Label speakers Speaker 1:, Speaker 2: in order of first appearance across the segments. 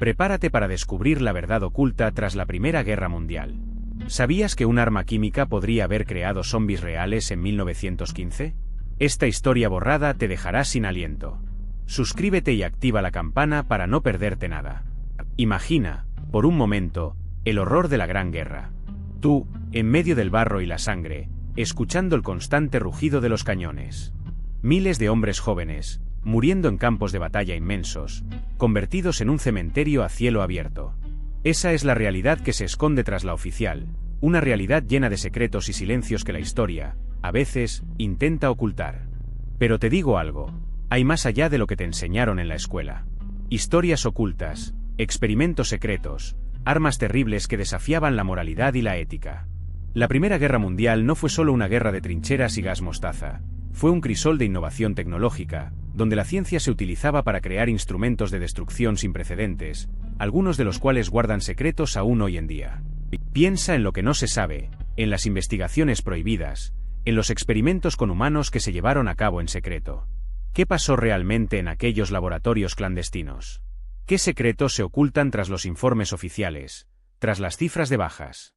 Speaker 1: Prepárate para descubrir la verdad oculta tras la Primera Guerra Mundial. ¿Sabías que un arma química podría haber creado zombies reales en 1915? Esta historia borrada te dejará sin aliento. Suscríbete y activa la campana para no perderte nada. Imagina, por un momento, el horror de la Gran Guerra. Tú, en medio del barro y la sangre, escuchando el constante rugido de los cañones. Miles de hombres jóvenes, muriendo en campos de batalla inmensos, convertidos en un cementerio a cielo abierto. Esa es la realidad que se esconde tras la oficial, una realidad llena de secretos y silencios que la historia, a veces, intenta ocultar. Pero te digo algo, hay más allá de lo que te enseñaron en la escuela. Historias ocultas, experimentos secretos, armas terribles que desafiaban la moralidad y la ética. La Primera Guerra Mundial no fue solo una guerra de trincheras y gas mostaza, fue un crisol de innovación tecnológica, donde la ciencia se utilizaba para crear instrumentos de destrucción sin precedentes, algunos de los cuales guardan secretos aún hoy en día. Piensa en lo que no se sabe, en las investigaciones prohibidas, en los experimentos con humanos que se llevaron a cabo en secreto. ¿Qué pasó realmente en aquellos laboratorios clandestinos? ¿Qué secretos se ocultan tras los informes oficiales, tras las cifras de bajas?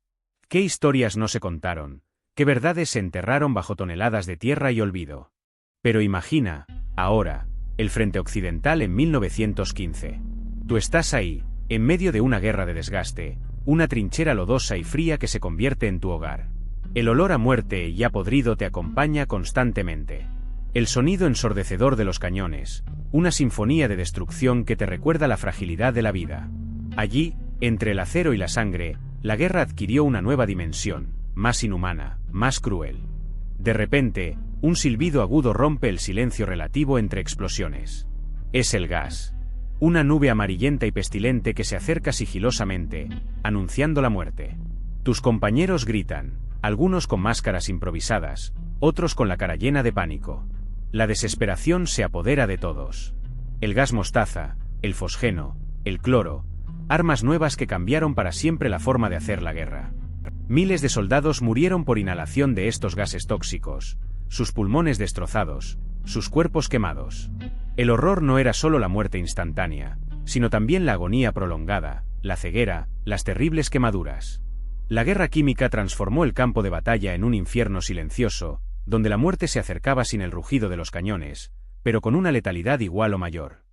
Speaker 1: ¿Qué historias no se contaron? ¿Qué verdades se enterraron bajo toneladas de tierra y olvido? Pero imagina, ahora, el frente occidental en 1915. Tú estás ahí, en medio de una guerra de desgaste, una trinchera lodosa y fría que se convierte en tu hogar. El olor a muerte y a podrido te acompaña constantemente. El sonido ensordecedor de los cañones, una sinfonía de destrucción que te recuerda la fragilidad de la vida. Allí, entre el acero y la sangre, la guerra adquirió una nueva dimensión, más inhumana, más cruel. De repente, un silbido agudo rompe el silencio relativo entre explosiones. Es el gas. Una nube amarillenta y pestilente que se acerca sigilosamente, anunciando la muerte. Tus compañeros gritan, algunos con máscaras improvisadas, otros con la cara llena de pánico. La desesperación se apodera de todos. El gas mostaza, el fosgeno, el cloro, armas nuevas que cambiaron para siempre la forma de hacer la guerra. Miles de soldados murieron por inhalación de estos gases tóxicos, sus pulmones destrozados, sus cuerpos quemados. El horror no era solo la muerte instantánea, sino también la agonía prolongada, la ceguera, las terribles quemaduras. La guerra química transformó el campo de batalla en un infierno silencioso, donde la muerte se acercaba sin el rugido de los cañones, pero con una letalidad igual o mayor.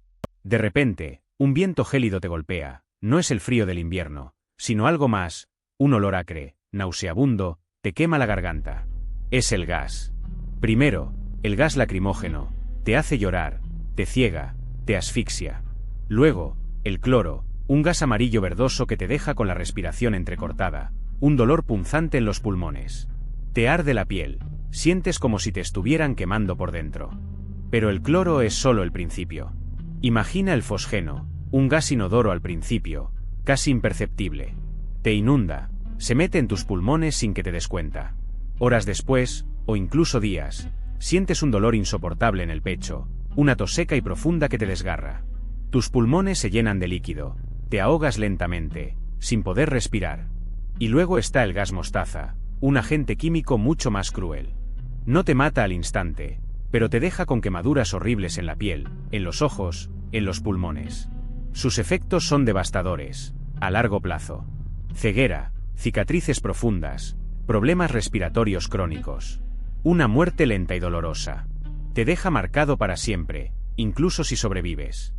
Speaker 1: De repente, un viento gélido te golpea, no es el frío del invierno, sino algo más, un olor acre, nauseabundo, te quema la garganta. Es el gas. Primero, el gas lacrimógeno, te hace llorar, te ciega, te asfixia. Luego, el cloro, un gas amarillo verdoso que te deja con la respiración entrecortada, un dolor punzante en los pulmones. Te arde la piel, sientes como si te estuvieran quemando por dentro. Pero el cloro es solo el principio. Imagina el fosgeno, un gas inodoro al principio, casi imperceptible. Te inunda, se mete en tus pulmones sin que te des cuenta. Horas después, o incluso días, sientes un dolor insoportable en el pecho, una tos seca y profunda que te desgarra. Tus pulmones se llenan de líquido, te ahogas lentamente, sin poder respirar. Y luego está el gas mostaza, un agente químico mucho más cruel. No te mata al instante, pero te deja con quemaduras horribles en la piel, en los ojos, en los pulmones. Sus efectos son devastadores, a largo plazo. Ceguera, cicatrices profundas, problemas respiratorios crónicos. Una muerte lenta y dolorosa. Te deja marcado para siempre, incluso si sobrevives.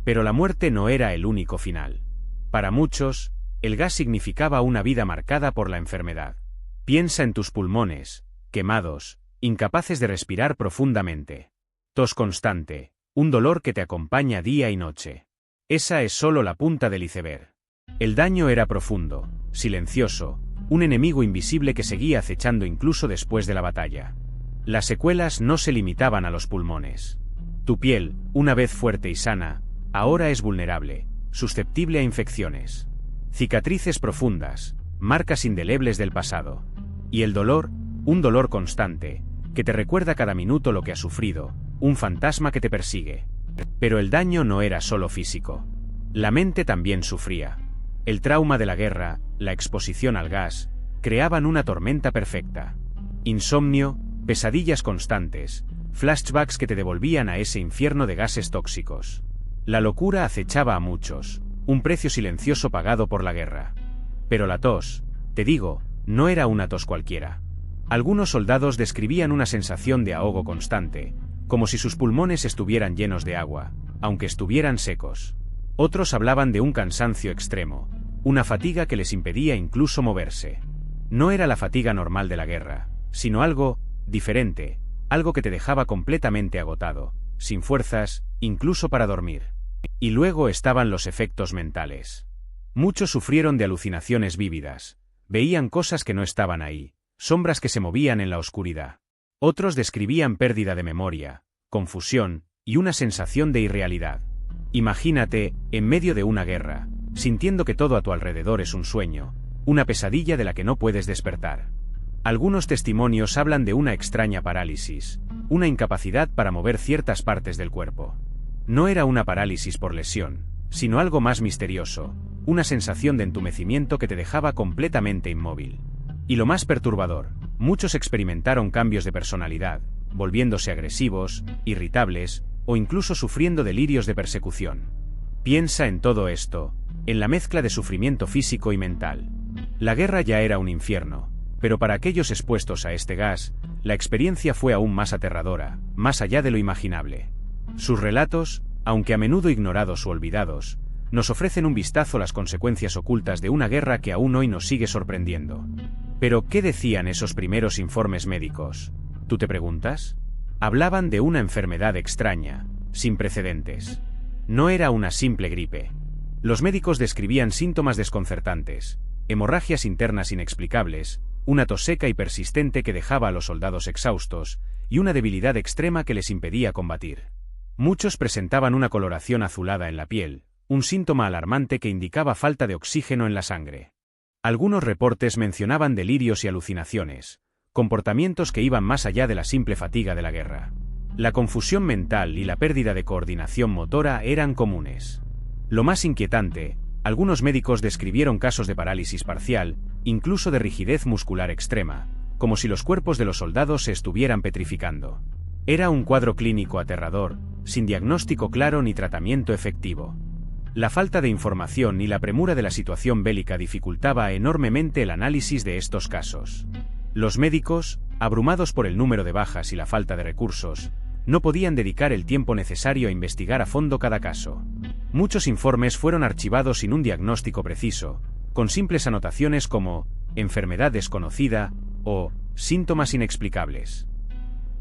Speaker 1: Pero la muerte no era el único final. Para muchos, el gas significaba una vida marcada por la enfermedad. Piensa en tus pulmones, quemados, incapaces de respirar profundamente. Tos constante, un dolor que te acompaña día y noche. Esa es solo la punta del iceberg. El daño era profundo, silencioso, un enemigo invisible que seguía acechando incluso después de la batalla. Las secuelas no se limitaban a los pulmones. Tu piel, una vez fuerte y sana, ahora es vulnerable, susceptible a infecciones. Cicatrices profundas, marcas indelebles del pasado. Y el dolor, un dolor constante, que te recuerda cada minuto lo que has sufrido, un fantasma que te persigue. Pero el daño no era solo físico. La mente también sufría. El trauma de la guerra, la exposición al gas, creaban una tormenta perfecta. Insomnio, pesadillas constantes, flashbacks que te devolvían a ese infierno de gases tóxicos. La locura acechaba a muchos, Un precio silencioso pagado por la guerra. Pero la tos, te digo, no era una tos cualquiera. Algunos soldados describían una sensación de ahogo constante, como si sus pulmones estuvieran llenos de agua, aunque estuvieran secos. Otros hablaban de un cansancio extremo, una fatiga que les impedía incluso moverse. No era la fatiga normal de la guerra, sino algo diferente, algo que te dejaba completamente agotado, sin fuerzas, incluso para dormir. Y luego estaban los efectos mentales. Muchos sufrieron de alucinaciones vívidas, veían cosas que no estaban ahí, sombras que se movían en la oscuridad. Otros describían pérdida de memoria, confusión y una sensación de irrealidad. Imagínate, en medio de una guerra, sintiendo que todo a tu alrededor es un sueño, una pesadilla de la que no puedes despertar. Algunos testimonios hablan de una extraña parálisis, una incapacidad para mover ciertas partes del cuerpo. No era una parálisis por lesión, sino algo más misterioso, una sensación de entumecimiento que te dejaba completamente inmóvil. Y lo más perturbador, muchos experimentaron cambios de personalidad, volviéndose agresivos, irritables, o incluso sufriendo delirios de persecución. Piensa en todo esto, en la mezcla de sufrimiento físico y mental. La guerra ya era un infierno, pero para aquellos expuestos a este gas, la experiencia fue aún más aterradora, más allá de lo imaginable. Sus relatos, aunque a menudo ignorados o olvidados, nos ofrecen un vistazo a las consecuencias ocultas de una guerra que aún hoy nos sigue sorprendiendo. Pero, ¿qué decían esos primeros informes médicos? ¿Tú te preguntas? Hablaban de una enfermedad extraña, sin precedentes. No era una simple gripe. Los médicos describían síntomas desconcertantes, hemorragias internas inexplicables, una tos seca y persistente que dejaba a los soldados exhaustos, y una debilidad extrema que les impedía combatir. Muchos presentaban una coloración azulada en la piel, un síntoma alarmante que indicaba falta de oxígeno en la sangre. Algunos reportes mencionaban delirios y alucinaciones, comportamientos que iban más allá de la simple fatiga de la guerra. La confusión mental y la pérdida de coordinación motora eran comunes. Lo más inquietante, algunos médicos describieron casos de parálisis parcial, incluso de rigidez muscular extrema, como si los cuerpos de los soldados se estuvieran petrificando. Era un cuadro clínico aterrador, sin diagnóstico claro ni tratamiento efectivo. La falta de información y la premura de la situación bélica dificultaba enormemente el análisis de estos casos. Los médicos, abrumados por el número de bajas y la falta de recursos, no podían dedicar el tiempo necesario a investigar a fondo cada caso. Muchos informes fueron archivados sin un diagnóstico preciso, con simples anotaciones como enfermedad desconocida o síntomas inexplicables.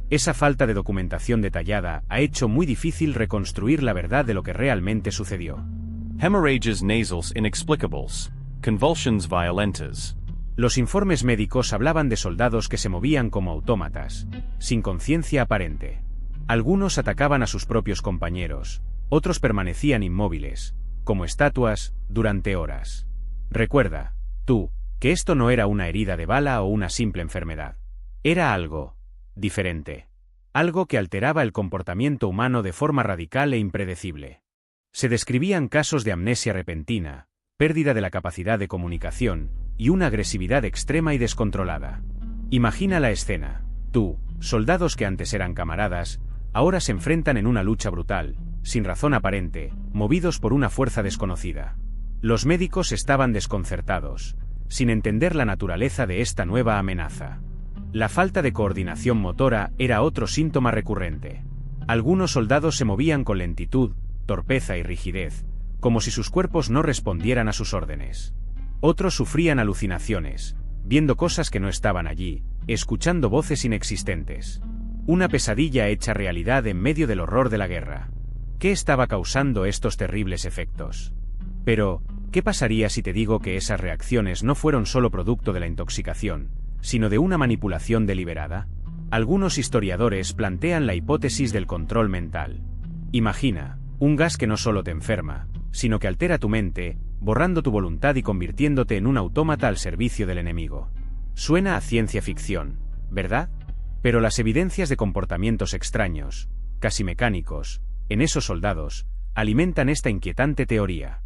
Speaker 1: Esa falta de documentación detallada ha hecho muy difícil reconstruir la verdad de lo que realmente sucedió.
Speaker 2: Hemorrhages nasales inexplicables. Convulsions violentas.
Speaker 1: Los informes médicos hablaban de soldados que se movían como autómatas, sin conciencia aparente. Algunos atacaban a sus propios compañeros, otros permanecían inmóviles, como estatuas, durante horas. Recuerda, tú, que esto no era una herida de bala o una simple enfermedad. Era algo diferente. Algo que alteraba el comportamiento humano de forma radical e impredecible. Se describían casos de amnesia repentina, pérdida de la capacidad de comunicación, y una agresividad extrema y descontrolada. Imagina la escena. Tú, soldados que antes eran camaradas, ahora se enfrentan en una lucha brutal, sin razón aparente, movidos por una fuerza desconocida. Los médicos estaban desconcertados, sin entender la naturaleza de esta nueva amenaza. La falta de coordinación motora era otro síntoma recurrente. Algunos soldados se movían con lentitud, torpeza y rigidez, como si sus cuerpos no respondieran a sus órdenes. Otros sufrían alucinaciones, viendo cosas que no estaban allí, escuchando voces inexistentes. Una pesadilla hecha realidad en medio del horror de la guerra. ¿Qué estaba causando estos terribles efectos? Pero, ¿qué pasaría si te digo que esas reacciones no fueron solo producto de la intoxicación, sino de una manipulación deliberada? Algunos historiadores plantean la hipótesis del control mental. Imagina, un gas que no solo te enferma, sino que altera tu mente, borrando tu voluntad y convirtiéndote en un autómata al servicio del enemigo. Suena a ciencia ficción, ¿verdad? Pero las evidencias de comportamientos extraños, casi mecánicos, en esos soldados, alimentan esta inquietante teoría.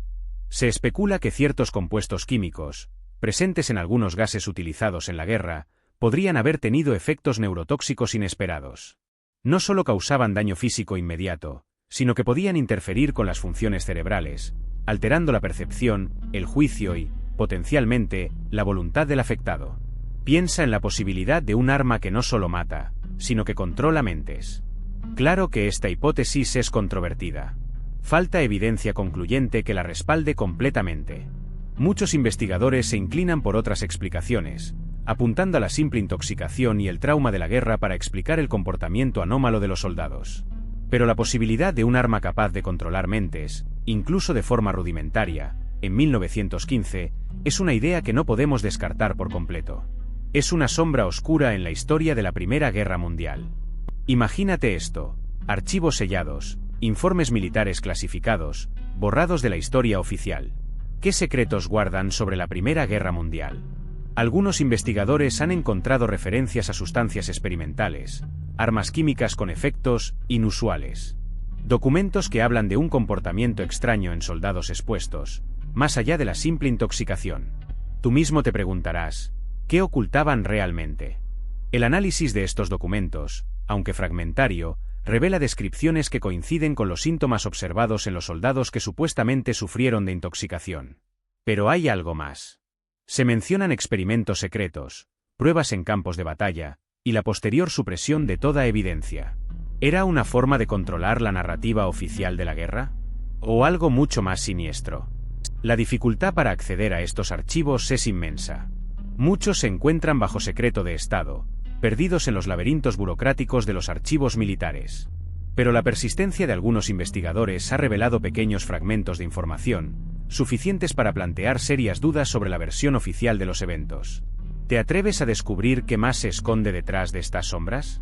Speaker 1: Se especula que ciertos compuestos químicos, presentes en algunos gases utilizados en la guerra, podrían haber tenido efectos neurotóxicos inesperados. No solo causaban daño físico inmediato, sino que podían interferir con las funciones cerebrales, alterando la percepción, el juicio y, potencialmente, la voluntad del afectado. Piensa en la posibilidad de un arma que no solo mata, sino que controla mentes. Claro que esta hipótesis es controvertida. Falta evidencia concluyente que la respalde completamente. Muchos investigadores se inclinan por otras explicaciones, apuntando a la simple intoxicación y el trauma de la guerra para explicar el comportamiento anómalo de los soldados. Pero la posibilidad de un arma capaz de controlar mentes, incluso de forma rudimentaria, en 1915, es una idea que no podemos descartar por completo. Es una sombra oscura en la historia de la Primera Guerra Mundial. Imagínate esto: archivos sellados, informes militares clasificados, borrados de la historia oficial. ¿Qué secretos guardan sobre la Primera Guerra Mundial? Algunos investigadores han encontrado referencias a sustancias experimentales, armas químicas con efectos inusuales. Documentos que hablan de un comportamiento extraño en soldados expuestos, más allá de la simple intoxicación. Tú mismo te preguntarás, ¿qué ocultaban realmente? El análisis de estos documentos, aunque fragmentario, revela descripciones que coinciden con los síntomas observados en los soldados que supuestamente sufrieron de intoxicación. Pero hay algo más. Se mencionan experimentos secretos, pruebas en campos de batalla, y la posterior supresión de toda evidencia. ¿Era una forma de controlar la narrativa oficial de la guerra? ¿O algo mucho más siniestro? La dificultad para acceder a estos archivos es inmensa. Muchos se encuentran bajo secreto de Estado, perdidos en los laberintos burocráticos de los archivos militares. Pero la persistencia de algunos investigadores ha revelado pequeños fragmentos de información, suficientes para plantear serias dudas sobre la versión oficial de los eventos. ¿Te atreves a descubrir qué más se esconde detrás de estas sombras?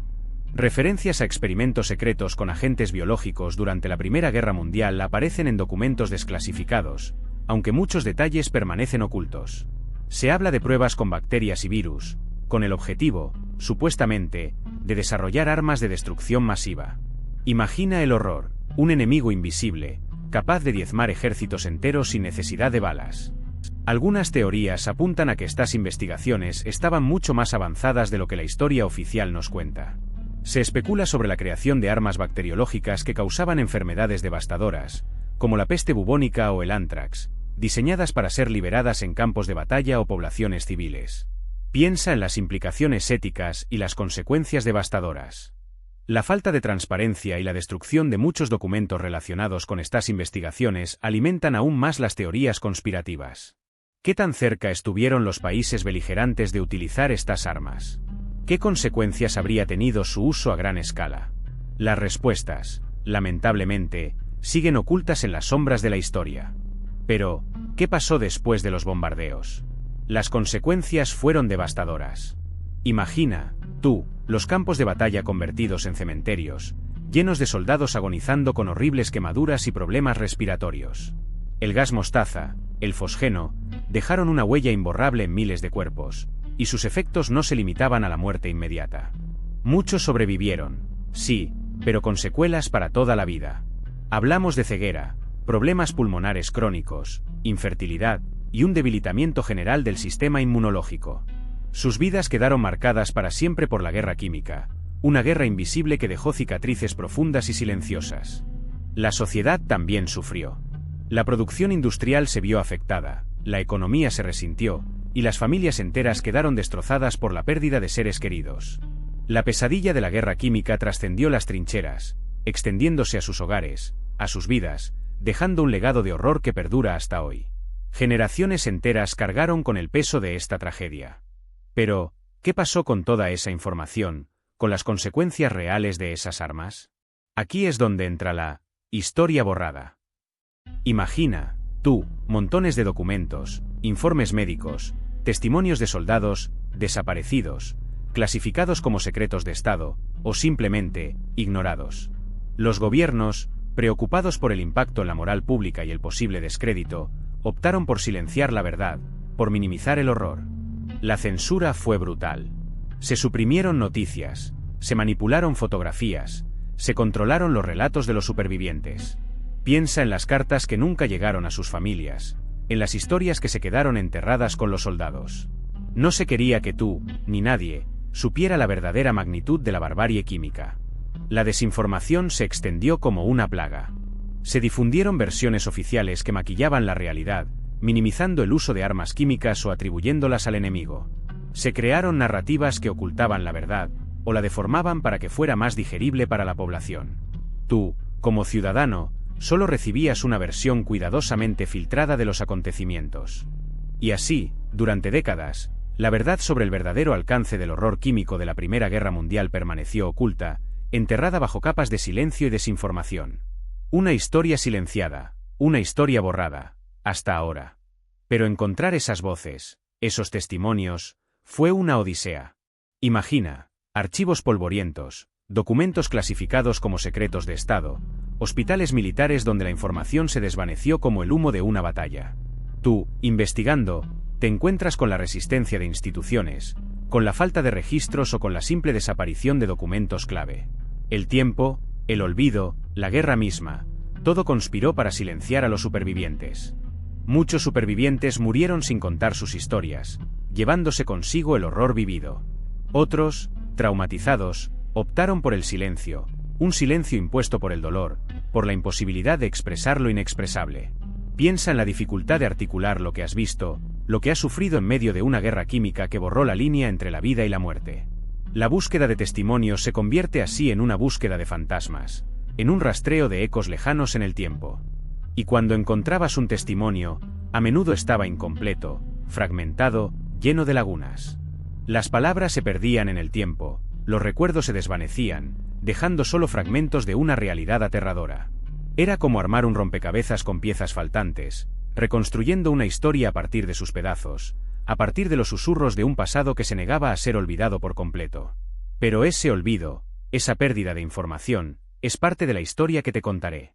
Speaker 1: Referencias a experimentos secretos con agentes biológicos durante la Primera Guerra Mundial aparecen en documentos desclasificados, aunque muchos detalles permanecen ocultos. Se habla de pruebas con bacterias y virus, con el objetivo, supuestamente, de desarrollar armas de destrucción masiva. Imagina el horror: un enemigo invisible, capaz de diezmar ejércitos enteros sin necesidad de balas. Algunas teorías apuntan a que estas investigaciones estaban mucho más avanzadas de lo que la historia oficial nos cuenta. Se especula sobre la creación de armas bacteriológicas que causaban enfermedades devastadoras, como la peste bubónica o el ántrax, diseñadas para ser liberadas en campos de batalla o poblaciones civiles. Piensa en las implicaciones éticas y las consecuencias devastadoras. La falta de transparencia y la destrucción de muchos documentos relacionados con estas investigaciones alimentan aún más las teorías conspirativas. ¿Qué tan cerca estuvieron los países beligerantes de utilizar estas armas? ¿Qué consecuencias habría tenido su uso a gran escala? Las respuestas, lamentablemente, siguen ocultas en las sombras de la historia. Pero, ¿qué pasó después de los bombardeos? Las consecuencias fueron devastadoras. Imagina, tú, los campos de batalla convertidos en cementerios, llenos de soldados agonizando con horribles quemaduras y problemas respiratorios. El gas mostaza, el fosgeno, dejaron una huella imborrable en miles de cuerpos, y sus efectos no se limitaban a la muerte inmediata. Muchos sobrevivieron, sí, pero con secuelas para toda la vida. Hablamos de ceguera, problemas pulmonares crónicos, infertilidad, y un debilitamiento general del sistema inmunológico. Sus vidas quedaron marcadas para siempre por la guerra química, una guerra invisible que dejó cicatrices profundas y silenciosas. La sociedad también sufrió. La producción industrial se vio afectada, la economía se resintió, y las familias enteras quedaron destrozadas por la pérdida de seres queridos. La pesadilla de la guerra química trascendió las trincheras, extendiéndose a sus hogares, a sus vidas, dejando un legado de horror que perdura hasta hoy. Generaciones enteras cargaron con el peso de esta tragedia. Pero, ¿qué pasó con toda esa información, con las consecuencias reales de esas armas? Aquí es donde entra la historia borrada. Imagina, tú, montones de documentos, informes médicos, testimonios de soldados desaparecidos, clasificados como secretos de Estado, o simplemente ignorados. Los gobiernos, preocupados por el impacto en la moral pública y el posible descrédito, optaron por silenciar la verdad, por minimizar el horror. La censura fue brutal. Se suprimieron noticias, se manipularon fotografías, se controlaron los relatos de los supervivientes. Piensa en las cartas que nunca llegaron a sus familias, en las historias que se quedaron enterradas con los soldados. No se quería que tú, ni nadie, supiera la verdadera magnitud de la barbarie química. La desinformación se extendió como una plaga. Se difundieron versiones oficiales que maquillaban la realidad, minimizando el uso de armas químicas o atribuyéndolas al enemigo. Se crearon narrativas que ocultaban la verdad, o la deformaban para que fuera más digerible para la población. Tú, como ciudadano, solo recibías una versión cuidadosamente filtrada de los acontecimientos. Y así, durante décadas, la verdad sobre el verdadero alcance del horror químico de la Primera Guerra Mundial permaneció oculta, enterrada bajo capas de silencio y desinformación. Una historia silenciada, una historia borrada, hasta ahora. Pero encontrar esas voces, esos testimonios, fue una odisea. Imagina, archivos polvorientos, documentos clasificados como secretos de Estado, hospitales militares donde la información se desvaneció como el humo de una batalla. Tú, investigando, te encuentras con la resistencia de instituciones, con la falta de registros o con la simple desaparición de documentos clave. El tiempo, el olvido, la guerra misma, todo conspiró para silenciar a los supervivientes. Muchos supervivientes murieron sin contar sus historias, llevándose consigo el horror vivido. Otros, traumatizados, optaron por el silencio, un silencio impuesto por el dolor, por la imposibilidad de expresar lo inexpresable. Piensa en la dificultad de articular lo que has visto, lo que has sufrido en medio de una guerra química que borró la línea entre la vida y la muerte. La búsqueda de testimonios se convierte así en una búsqueda de fantasmas, en un rastreo de ecos lejanos en el tiempo. Y cuando encontrabas un testimonio, a menudo estaba incompleto, fragmentado, lleno de lagunas. Las palabras se perdían en el tiempo, los recuerdos se desvanecían, dejando solo fragmentos de una realidad aterradora. Era como armar un rompecabezas con piezas faltantes, reconstruyendo una historia a partir de sus pedazos, a partir de los susurros de un pasado que se negaba a ser olvidado por completo. Pero ese olvido, esa pérdida de información, es parte de la historia que te contaré.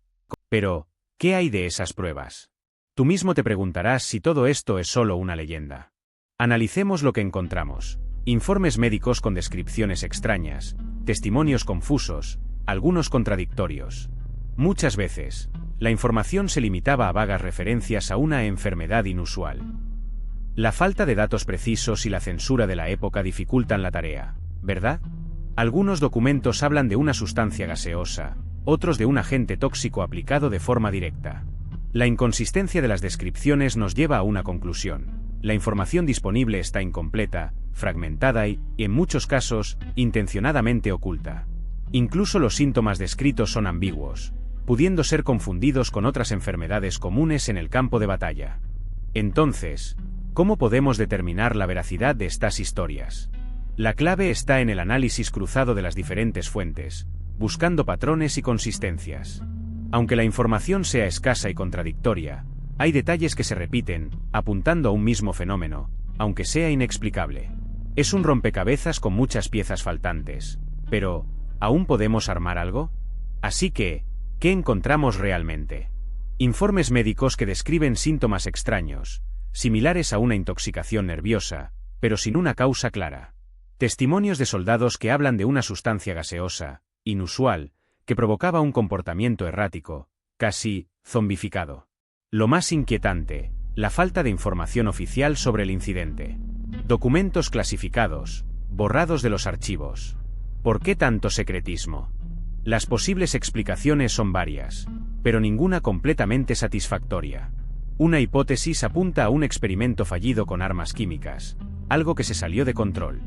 Speaker 1: Pero, ¿qué hay de esas pruebas? Tú mismo te preguntarás si todo esto es solo una leyenda. Analicemos lo que encontramos. Informes médicos con descripciones extrañas, testimonios confusos, algunos contradictorios. Muchas veces, la información se limitaba a vagas referencias a una enfermedad inusual. La falta de datos precisos y la censura de la época dificultan la tarea, ¿verdad? Algunos documentos hablan de una sustancia gaseosa, otros de un agente tóxico aplicado de forma directa. La inconsistencia de las descripciones nos lleva a una conclusión. La información disponible está incompleta, fragmentada y, en muchos casos, intencionadamente oculta. Incluso los síntomas descritos son ambiguos, pudiendo ser confundidos con otras enfermedades comunes en el campo de batalla. Entonces, ¿cómo podemos determinar la veracidad de estas historias? La clave está en el análisis cruzado de las diferentes fuentes, buscando patrones y consistencias. Aunque la información sea escasa y contradictoria, hay detalles que se repiten, apuntando a un mismo fenómeno, aunque sea inexplicable. Es un rompecabezas con muchas piezas faltantes, pero, ¿aún podemos armar algo? Así que, ¿qué encontramos realmente? Informes médicos que describen síntomas extraños, similares a una intoxicación nerviosa, pero sin una causa clara. Testimonios de soldados que hablan de una sustancia gaseosa, inusual, que provocaba un comportamiento errático, casi zombificado. Lo más inquietante, la falta de información oficial sobre el incidente. Documentos clasificados, borrados de los archivos. ¿Por qué tanto secretismo? Las posibles explicaciones son varias, pero ninguna completamente satisfactoria. Una hipótesis apunta a un experimento fallido con armas químicas, algo que se salió de control.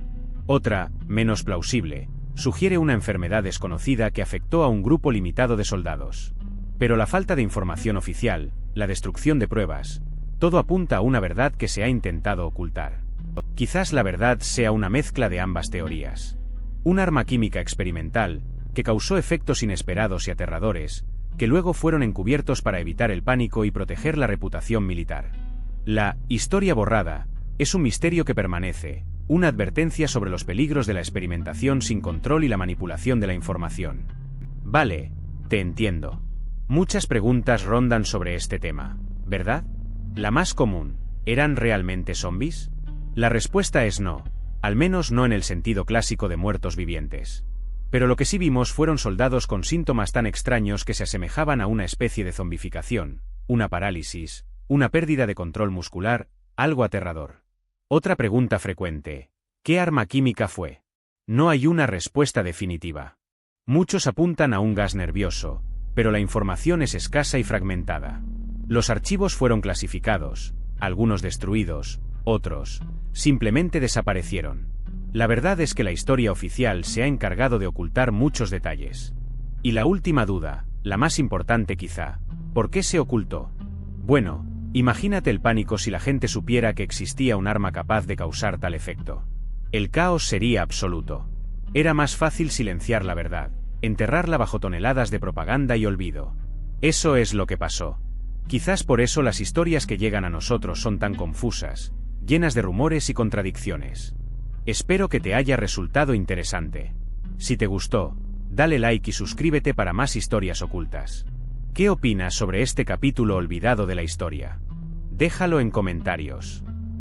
Speaker 1: Otra, menos plausible, sugiere una enfermedad desconocida que afectó a un grupo limitado de soldados. Pero la falta de información oficial, la destrucción de pruebas, todo apunta a una verdad que se ha intentado ocultar. Quizás la verdad sea una mezcla de ambas teorías. Un arma química experimental, que causó efectos inesperados y aterradores, que luego fueron encubiertos para evitar el pánico y proteger la reputación militar. La historia borrada es un misterio que permanece, una advertencia sobre los peligros de la experimentación sin control y la manipulación de la información. Vale, te entiendo. Muchas preguntas rondan sobre este tema, ¿verdad? La más común, ¿eran realmente zombies? La respuesta es no, al menos no en el sentido clásico de muertos vivientes. Pero lo que sí vimos fueron soldados con síntomas tan extraños que se asemejaban a una especie de zombificación, una parálisis, una pérdida de control muscular, algo aterrador. Otra pregunta frecuente, ¿qué arma química fue? No hay una respuesta definitiva. Muchos apuntan a un gas nervioso, pero la información es escasa y fragmentada. Los archivos fueron clasificados, algunos destruidos, otros simplemente desaparecieron. La verdad es que la historia oficial se ha encargado de ocultar muchos detalles. Y la última duda, la más importante quizá, ¿por qué se ocultó? Bueno, imagínate el pánico si la gente supiera que existía un arma capaz de causar tal efecto. El caos sería absoluto. Era más fácil silenciar la verdad, enterrarla bajo toneladas de propaganda y olvido. Eso es lo que pasó. Quizás por eso las historias que llegan a nosotros son tan confusas, llenas de rumores y contradicciones. Espero que te haya resultado interesante. Si te gustó, dale like y suscríbete para más historias ocultas. ¿Qué opinas sobre este capítulo olvidado de la historia? Déjalo en comentarios.